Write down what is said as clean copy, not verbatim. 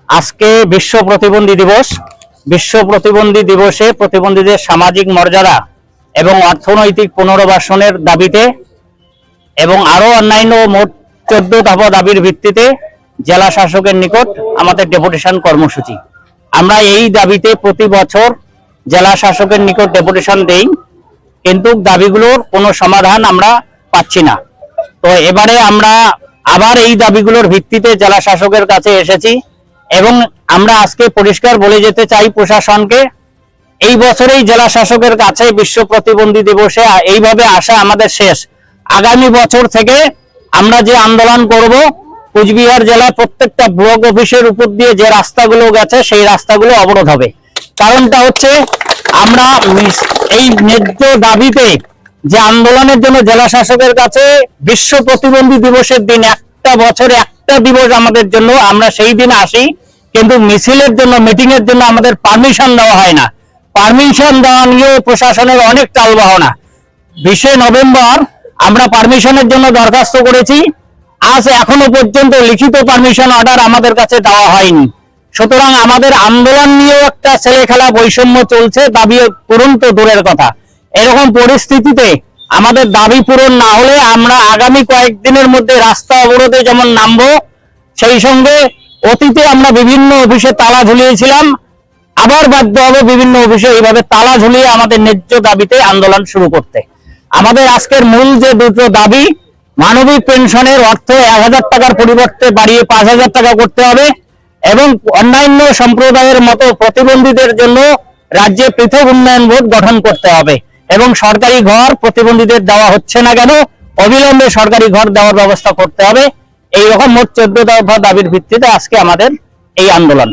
আজকে বিশ্ব প্রতিবন্ধী দিবস। বিশ্ব প্রতিবন্ধী দিবসে প্রতিবন্ধীদের সামাজিক মর্যাদা এবং অর্থনৈতিক পুনর্বাসনের দাবিতে এবং আরো অন্যান্য মোট 14 দফা দাবির ভিত্তিতে জেলা শাসকের নিকট আমাদের ডেপুটেশন কর্মসূচি। আমরা এই দাবিতে প্রতি বছর জেলা শাসকের নিকট ডেপুটেশন দেই, কিন্তু দাবিগুলোর কোনো সমাধান আমরা পাচ্ছি না। তো এবারে আমরা আবার এই দাবিগুলোর ভিত্তিতে জেলা শাসকের কাছে এসেছি এবং আমরা আজকে পরিষ্কার বলে যেতে চাই প্রশাসনকে, এই বছরেই জেলা শাসকের কাছে বিশ্ব প্রতিবন্ধী দিবসে এইভাবে আসা আমাদের শেষ। আগামী বছর থেকে আমরা যে আন্দোলন করব, কুচবিহার জেলার প্রত্যেকটা ব্লক অফিসের উপর দিয়ে যে রাস্তাগুলো গেছে সেই রাস্তাগুলো অবরোধ হবে। কারণটা হচ্ছে আমরা এই ন্যায্য দাবিতে যে আন্দোলনের জন্য জেলা শাসকের কাছে বিশ্ব প্রতিবন্ধী দিবসের দিন একটা বছরে একটা দিবস আমাদের জন্য, আমরা সেই দিন আসি, কিন্তু মিছিলের জন্য মিটিং এর জন্য আমাদের পারমিশন দেওয়া হয় না। পারমিশন দেওয়া নিয়েও প্রশাসনের অনেক টালবাহানা। 20 নভেম্বর আমরা পারমিশনের জন্য দরখাস্ত করেছি, আজ এখনো পর্যন্ত লিখিত পারমিশন অর্ডার আমাদের কাছে দেওয়া হয়নি। সুতরাং আমাদের আন্দোলন নিয়েও একটা ছেলেখেলা বৈষম্য চলছে, দাবি পূরণ তো দূরের কথা। এরকম পরিস্থিতিতে আমাদের দাবি পূরণ না হলে আমরা আগামী কয়েকদিনের মধ্যে রাস্তা অবরোধে যেমন নামবো, সেই সঙ্গে অতীতে আমরা বিভিন্ন অফিসে তালা ঝুলিয়েছিলাম, আবার বাধ্য হবে বিভিন্ন অফিসে এইভাবে তালা ঝুলিয়ে আমাদের ন্যায্য দাবিতে আন্দোলন শুরু করতে। আমাদের আজকের মূল যে দুটো দাবি, মানবিক পেনশনের অর্থ 1000 টাকার পরিবর্তে বাড়িয়ে 5000 টাকা করতে হবে এবং অন্যান্য সম্প্রদায়ের মতো প্রতিবন্ধীদের জন্য রাজ্যে পৃথক উন্নয়ন বোর্ড গঠন করতে হবে এবং সরকারি ঘর প্রতিবন্ধীদের দেওয়া হচ্ছে না কেন, অবিলম্বে সরকারি ঘর দেওয়ার ব্যবস্থা করতে হবে। এইরকম মোট 14 দফা দাবির ভিত্তিতে আজকে আমাদের এই আন্দোলন।